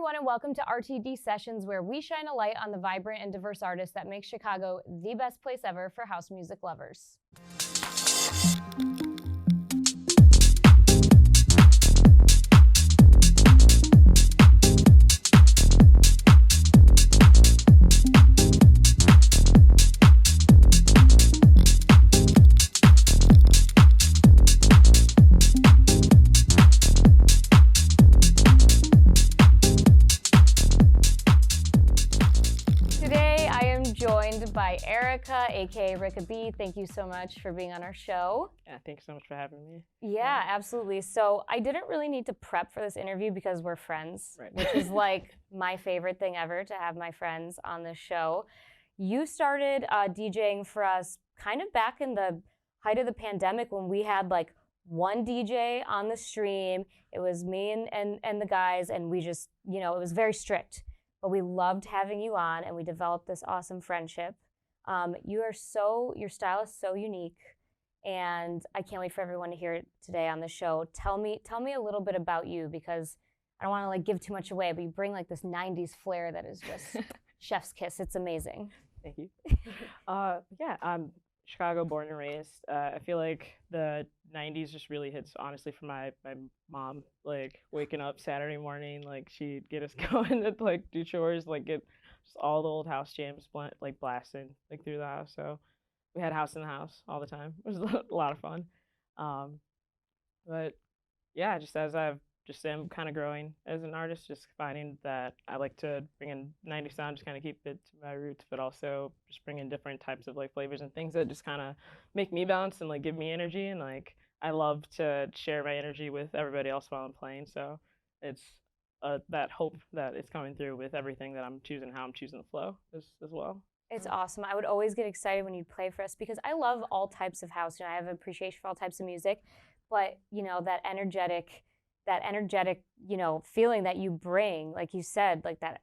everyone, and welcome to RTD Sessions, where we shine a light on the vibrant and diverse artists that make Chicago the best place ever for house music lovers. Joined by Rika, aka Rika B. Thank you so much for being on our show. Yeah, thanks so much for having me. Yeah, absolutely. So I didn't really need to prep for this interview because we're friends, right. which is like my favorite thing ever, to have my friends on this show. You started DJing for us kind of back in the height of the pandemic when we had like one DJ on the stream. It was me and the guys, and we just, it was very strict. But we loved having you on, and we developed this awesome friendship. Your style is so unique, and I can't wait for everyone to hear it today on the show. Tell me a little bit about you, because I don't want to like give too much away, but you bring like this 90s flair that is just chef's kiss. It's amazing. Thank you. Yeah, I'm Chicago born and raised. I feel like the 90s just really hits honestly for my mom, like waking up Saturday morning, like she'd get us going to like do chores, like get just all the old house jams like blasting like through the house. So we had house in the house all the time. It was a lot of fun. But yeah, just as I've just am kind of growing as an artist, just finding that I like to bring in 90s sound, just kind of keep it to my roots, but also just bring in different types of like flavors and things that just kind of make me bounce and like give me energy. And like I love to share my energy with everybody else while I'm playing. So it's that hope that it's coming through with everything that I'm choosing, how I'm choosing the flow as well. It's awesome. I would always get excited when you'd play for us because I love all types of house. I have an appreciation for all types of music, but that energetic, feeling that you bring, like you said, like that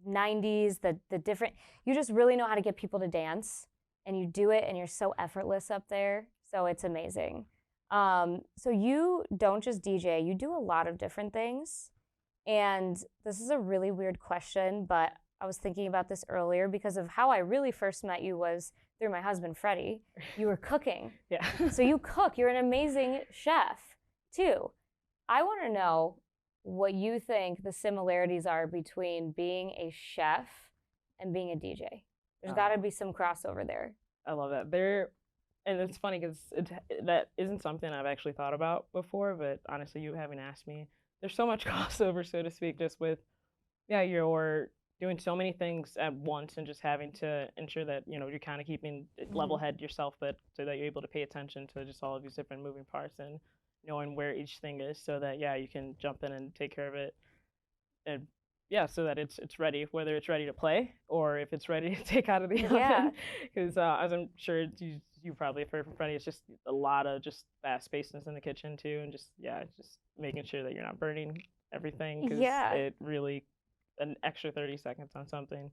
90s, the different, you just really know how to get people to dance, and you do it, and you're so effortless up there. So it's amazing. So you don't just DJ, you do a lot of different things. And this is a really weird question, but I was thinking about this earlier because of how I really first met you was through my husband, Freddie. You were cooking. Yeah. So you cook. You're an amazing chef, too. I want to know what you think the similarities are between being a chef and being a DJ. There's got to be some crossover there. I love that. And it's funny because that isn't something I've actually thought about before, but honestly, you having asked me, there's so much crossover, so to speak, just with, you're doing so many things at once and just having to ensure that, you're kind of keeping level head yourself, but so that you're able to pay attention to just all of these different moving parts and knowing where each thing is so that, you can jump in and take care of it. And so that it's ready, whether it's ready to play or if it's ready to take out of the oven. Because as I'm sure you probably have heard from Freddie, it's just a lot of just fast pacedness in the kitchen too, and just making sure that you're not burning everything, because it really, an extra 30 seconds on something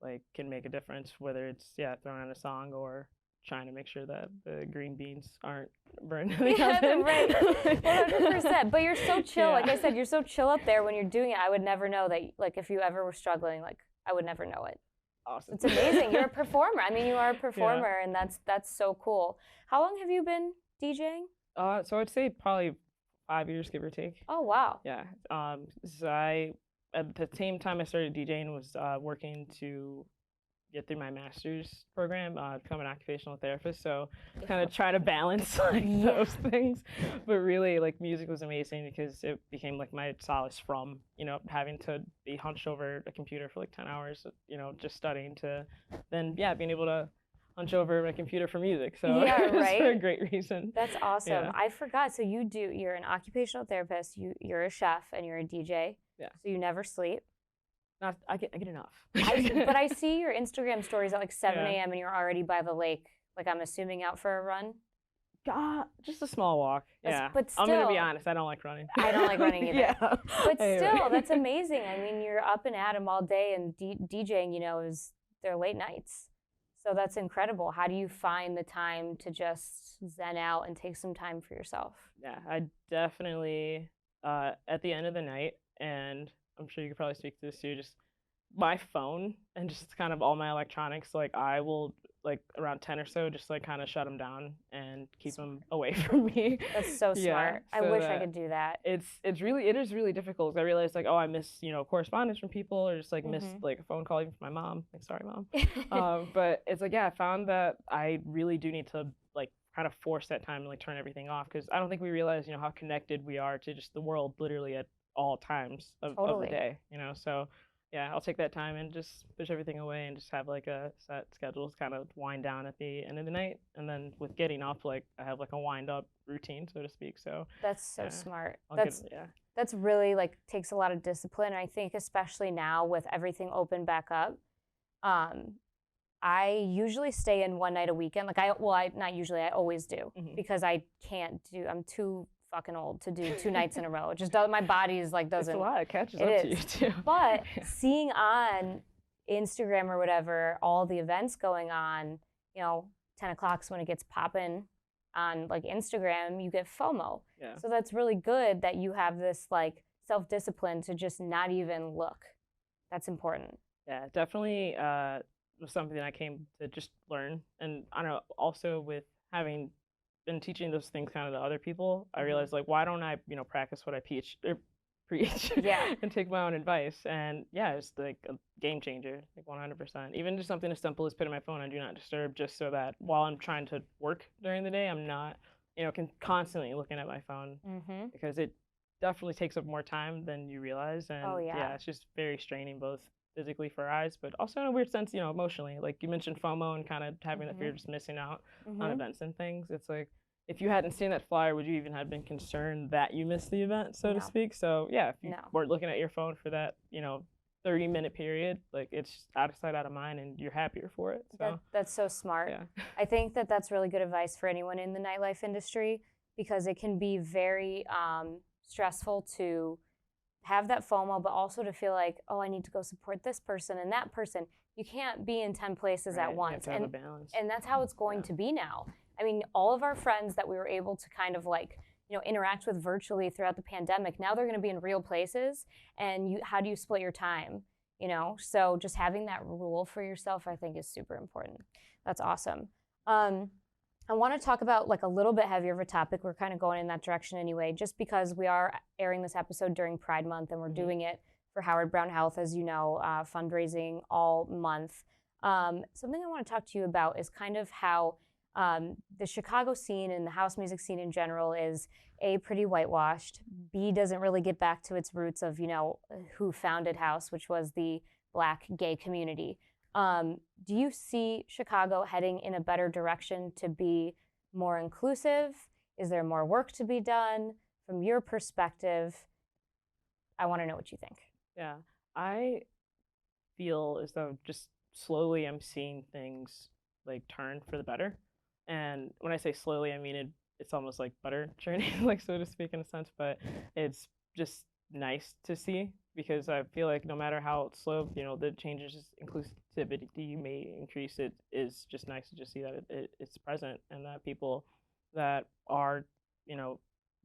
like can make a difference, whether it's throwing on a song or trying to make sure that the green beans aren't burned. Yeah, right. 100%. But you're so chill. Like I said, you're so chill up there when you're doing it. I would never know that, like, if you ever were struggling, like, I would never know it. Awesome. It's amazing. You're a performer. I mean, you are a performer, and that's so cool. How long have you been DJing? So I'd say probably 5 years, give or take. Oh, wow. Yeah. So I, at the same time I started DJing, was working to get through my master's program, become an occupational therapist. So kind of try to balance like those things. But really, like, music was amazing because it became like my solace from, having to be hunched over a computer for like 10 hours, just studying, to then, being able to hunch over a computer for music. So it was for a great reason. That's awesome. Yeah. I forgot. So you're an occupational therapist, you're a chef, and you're a DJ. Yeah. So you never sleep. I get enough. But I see your Instagram stories at like 7 a.m. and you're already by the lake. Like, I'm assuming out for a run. Just a small walk. Yeah. But still, I'm gonna be honest, I don't like running. I don't like running either. But anyway. Still, that's amazing. I mean, you're up and at 'em all day, and DJing, they're late nights. So that's incredible. How do you find the time to just zen out and take some time for yourself? Yeah, I definitely, at the end of the night, and I'm sure you could probably speak to this too. Just my phone and just kind of all my electronics. Like I will like around 10 or so, just like kind of shut them down and keep them away from me. That's so Yeah, smart. I so wish I that could do that. it is really difficult. I realized like, oh, I miss, you know, correspondence from people, or just like miss Mhm. like a phone call even from my mom. Like, sorry, mom. But it's like, yeah, I found that I really do need to like kind of force that time to like turn everything off, because I don't think we realize, you know, how connected we are to just the world literally at all times of the Totally. day, you know. So yeah, I'll take that time and just push everything away and just have like a set schedule to kind of wind down at the end of the night. And then with getting up, like I have like a wind up routine, so to speak. So That's so yeah, smart. I'll get yeah. That's really like takes a lot of discipline. And I think especially now with everything open back up, um, I usually stay in one night a weekend. Like I not usually, I always do Mhm. because I can't do. I'm too fucking old to do 2 nights in a row. It just doesn't. My body's like It's a doesn't. lot. It catches It up to is. you too. But Yeah. seeing on Instagram or whatever all the events going on, 10 o'clock's when it gets popping on like Instagram, you get FOMO. Yeah. So that's really good that you have this like self discipline to just not even look. That's important. Yeah, definitely was something I came to just learn. And I don't know, also with having been teaching those things kind of to other people, I realized like, why don't I, you know, practice what I preach Yeah. and take my own advice? And yeah, it's like a game changer, like 100%. Even just something as simple as putting my phone on do not disturb, just so that while I'm trying to work during the day, I'm not, you know, constantly looking at my phone, Mm-hmm. because it definitely takes up more time than you realize. Oh And yeah. yeah, it's just very straining, both physically for our eyes, but also in a weird sense, you know, emotionally. Like you mentioned FOMO and kind of having that fear of just missing out on Mm-hmm. events and things. It's like, if you hadn't seen that flyer, would you even have been concerned that you missed the event, so to No. speak? So yeah, if you No. weren't looking at your phone for that, you know, 30-minute period, like it's out of sight, out of mind, and you're happier for it. So That's so smart. yeah. I think that that's really good advice for anyone in the nightlife industry because it can be very stressful to have that FOMO, but also to feel like, oh, I need to go support this person and that person. You can't be in 10 places at Right. You have once. to have a balance. And that's how it's going to be now. I mean, all of our friends that we were able to kind of like, interact with virtually throughout the pandemic, now they're going to be in real places. And how do you split your time? So just having that rule for yourself, I think, is super important. That's awesome. I want to talk about like a little bit heavier of a topic. We're kind of going in that direction anyway, just because we are airing this episode during Pride Month and we're doing it for Howard Brown Health, as you know, fundraising all month. Something I want to talk to you about is kind of how the Chicago scene and the house music scene in general is A, pretty whitewashed. B, doesn't really get back to its roots of, who founded house, which was the Black gay community. Do you see Chicago heading in a better direction to be more inclusive? Is there more work to be done? From your perspective, I want to know what you think. Yeah, I feel as though just slowly I'm seeing things like turn for the better. And when I say slowly, I mean it's almost like butter churning, like so to speak, in a sense. But it's just nice to see, because I feel like no matter how slow, you know, the changes, inclusivity may increase. It is just nice to just see that it's present, and that people that are, you know,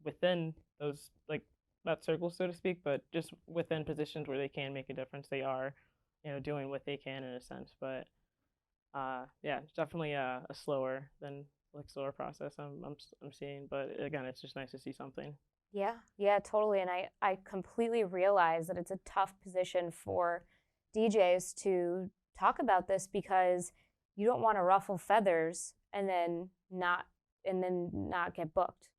within those like that circle, so to speak, but just within positions where they can make a difference, they are, you know, doing what they can in a sense. But yeah, it's definitely a slower process I'm seeing. But again, it's just nice to see something. Yeah, totally. And I completely realize that it's a tough position for DJs to talk about this because you don't want to ruffle feathers and then not get booked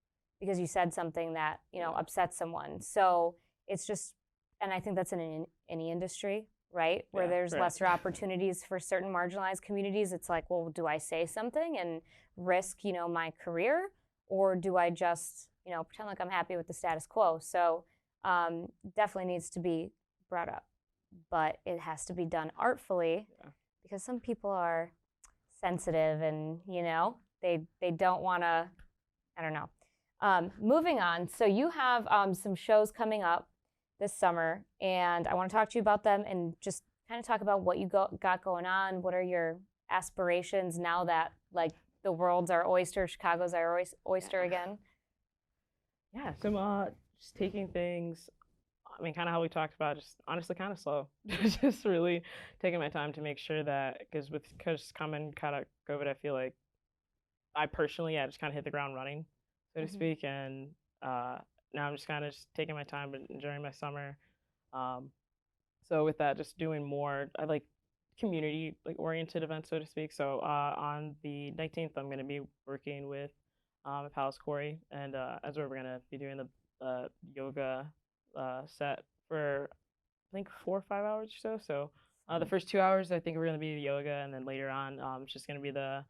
because you said something that, upsets someone. So it's just, and I think that's in any industry, right? Where there's lesser opportunities for certain marginalized communities. It's like, well, do I say something and risk, my career, or do I just, pretend like I'm happy with the status quo? So definitely needs to be brought up, but it has to be done artfully because some people are sensitive and, they don't want to, I don't know. Moving on. So you have some shows coming up this summer, and I want to talk to you about them and just kind of talk about what you got going on. What are your aspirations now that like the world's our oyster, Chicago's our oyster again? Yeah, so I'm just taking things I mean, kind of how we talked about, just honestly kind of slow. Just really taking my time to make sure that, because coming kind of COVID, I feel like I personally, yeah, just kind of hit the ground running, so to Hmm. speak. And now I'm just kind of just taking my time and enjoying my summer. Um, so with that, just doing more, I like community like oriented events, so to speak. So on the 19th, I'm going to be working with Palace Corey, and as we're going to be doing the yoga set for I think 4 or 5 hours or so. So the Fun. first 2 hours, I think we're gonna be the yoga, and then later on, it's just gonna be the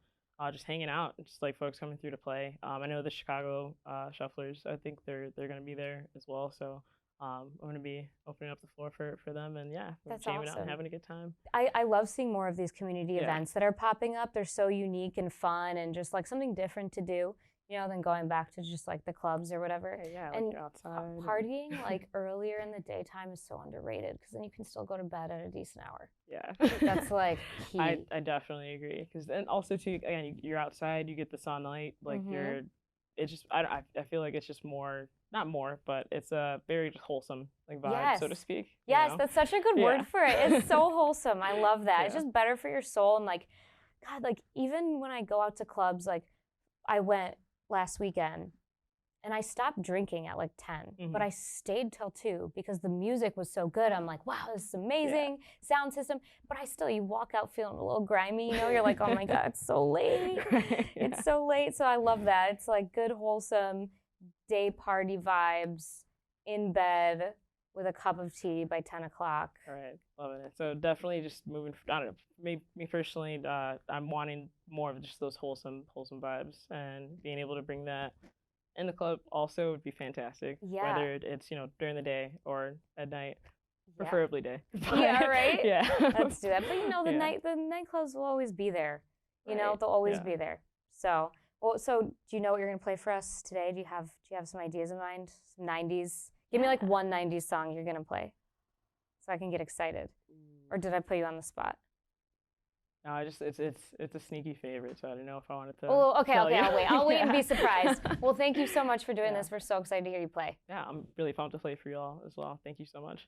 just hanging out, just like folks coming through to play. I know the Chicago Shufflers. I think they're gonna be there as well. So I'm gonna be opening up the floor for them, and yeah, we're That's jamming out and awesome. having a good time. I love seeing more of these community Yeah, events that are popping up. They're so unique and fun and just like something different to do, than going back to just like the clubs or whatever. yeah, yeah. Like And you're outside. partying like earlier in the daytime is so underrated because then you can still go to bed at a decent hour. Yeah, That's like key. I definitely agree because and also too again you're outside, you get the sunlight, like Hmm. you're it's just I feel like it's just more not more, but it's a very just wholesome like vibe, Yes. so to speak, you Yes, know? that's such a good Yeah. word for it. It's so wholesome. I love that. It's Yeah. just better for your soul. And like, God, like even when I go out to clubs, like I went last weekend and I stopped drinking at like 10, but Hmm. I stayed till 2 because the music was so good. I'm like, wow, this is Yeah. amazing sound system. But you walk out feeling a little grimy, you're like, oh my God, it's so late. Right. Yeah. It's so late. So I love that. It's like good, wholesome day party vibes in bed with a cup of tea by 10 o'clock. All right, loving it. So definitely just moving. I don't know. Me personally, I'm wanting more of just those wholesome vibes, and being able to bring that in the club also would be fantastic. Yeah. Whether it's during the day or at night, Yeah. preferably day. Yeah, right? Yeah. Let's do that. But Yeah. the nightclubs will always be there. Right. They'll always Yeah. be there. So, so do you know what you're gonna play for us today? Do you have some ideas in mind? Some 90s? Give me like Yeah. one 90s song you're gonna play so I can get excited. Or did I put you on the spot? No, I just it's a sneaky favorite, so I don't know if I wanted to Oh, okay, tell okay, you. I'll wait. I'll wait and Yeah. be surprised. Well, thank you so much for doing Yeah. this. We're so excited to hear you play. Yeah, I'm really pumped to play for you all as well. Thank you so much.